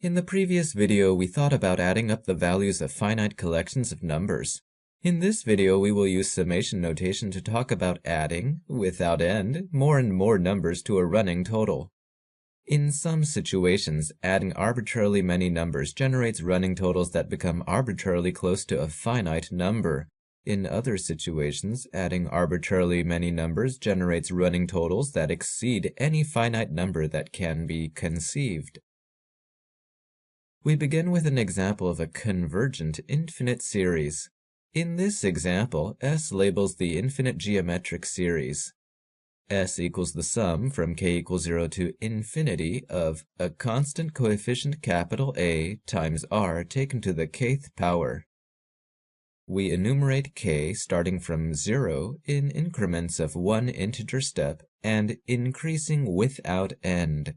In the previous video, we thought about adding up the values of finite collections of numbers. In this video, we will use summation notation to talk about adding, without end, more and more numbers to a running total. In some situations, adding arbitrarily many numbers generates running totals that become arbitrarily close to a finite number. In other situations, adding arbitrarily many numbers generates running totals that exceed any finite number that can be conceived. We begin with an example of a convergent infinite series. In this example, S labels the infinite geometric series. S equals the sum from k equals 0 to infinity of a constant coefficient capital A times r taken to the kth power. We enumerate k starting from 0 in increments of one integer step and increasing without end.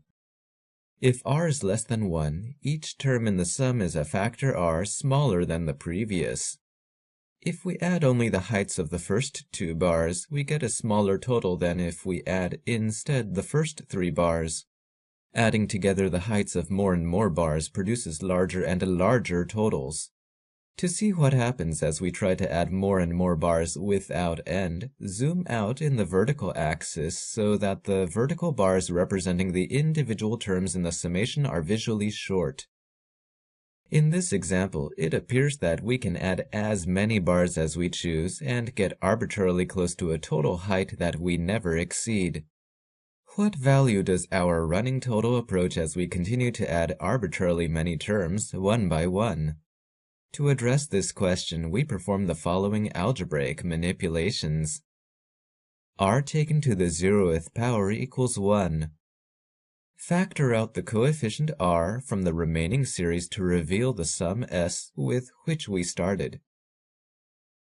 If r is less than 1, each term in the sum is a factor r smaller than the previous. If we add only the heights of the first two bars, we get a smaller total than if we add instead the first three bars. Adding together the heights of more and more bars produces larger and larger totals. To see what happens as we try to add more and more bars without end, zoom out in the vertical axis so that the vertical bars representing the individual terms in the summation are visually short. In this example, it appears that we can add as many bars as we choose and get arbitrarily close to a total height that we never exceed. What value does our running total approach as we continue to add arbitrarily many terms one by one? To address this question, we perform the following algebraic manipulations. R taken to the 0th power equals 1. Factor out the coefficient r from the remaining series to reveal the sum s with which we started.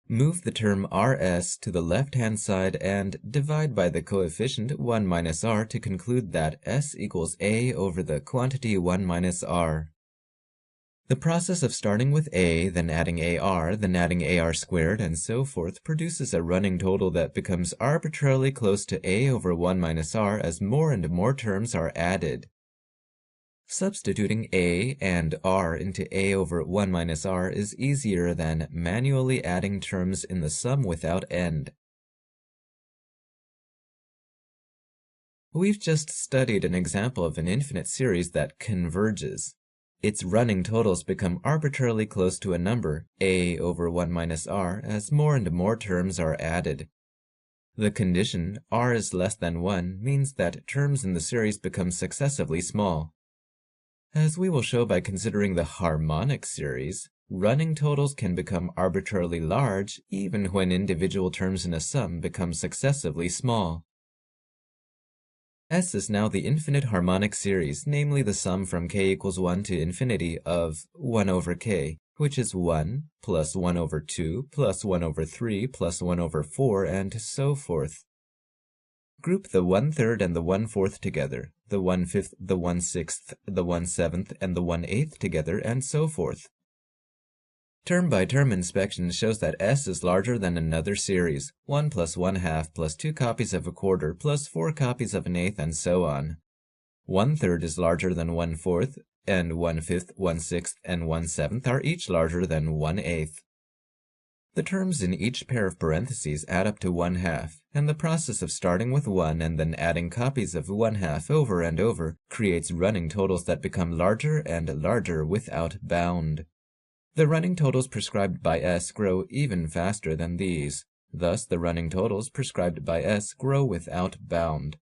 Move the term rs to the left-hand side and divide by the coefficient 1 minus r to conclude that s equals a over the quantity 1 minus r. The process of starting with a, then adding ar, then adding ar squared, and so forth produces a running total that becomes arbitrarily close to a over 1 minus r as more and more terms are added. Substituting a and r into a over 1 minus r is easier than manually adding terms in the sum without end. We've just studied an example of an infinite series that converges. Its running totals become arbitrarily close to a number, a over 1 minus r, as more and more terms are added. The condition, r is less than 1, means that terms in the series become successively small. As we will show by considering the harmonic series, running totals can become arbitrarily large even when individual terms in a sum become successively small. S is now the infinite harmonic series, namely the sum from k equals 1 to infinity of 1 over k, which is 1, plus 1 over 2, plus 1 over 3, plus 1 over 4, and so forth. Group the 1/3 and the 1/4 together, the 1/5, the 1/6, the 1/7, and the 1/8 together, and so forth. Term-by-term inspection shows that S is larger than another series, 1 plus 1/2 plus 2 copies of a quarter plus 4 copies of an eighth, and so on. 1/3 is larger than 1/4, and 1/5, 1/6, and 1/7 are each larger than 1/8. The terms in each pair of parentheses add up to 1/2, and the process of starting with 1 and then adding copies of 1/2 over and over creates running totals that become larger and larger without bound. The running totals prescribed by S grow even faster than these. Thus, the running totals prescribed by S grow without bound.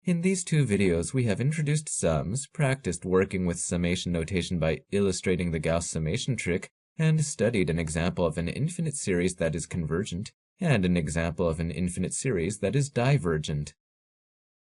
In these two videos, we have introduced sums, practiced working with summation notation by illustrating the Gauss summation trick, and studied an example of an infinite series that is convergent and an example of an infinite series that is divergent.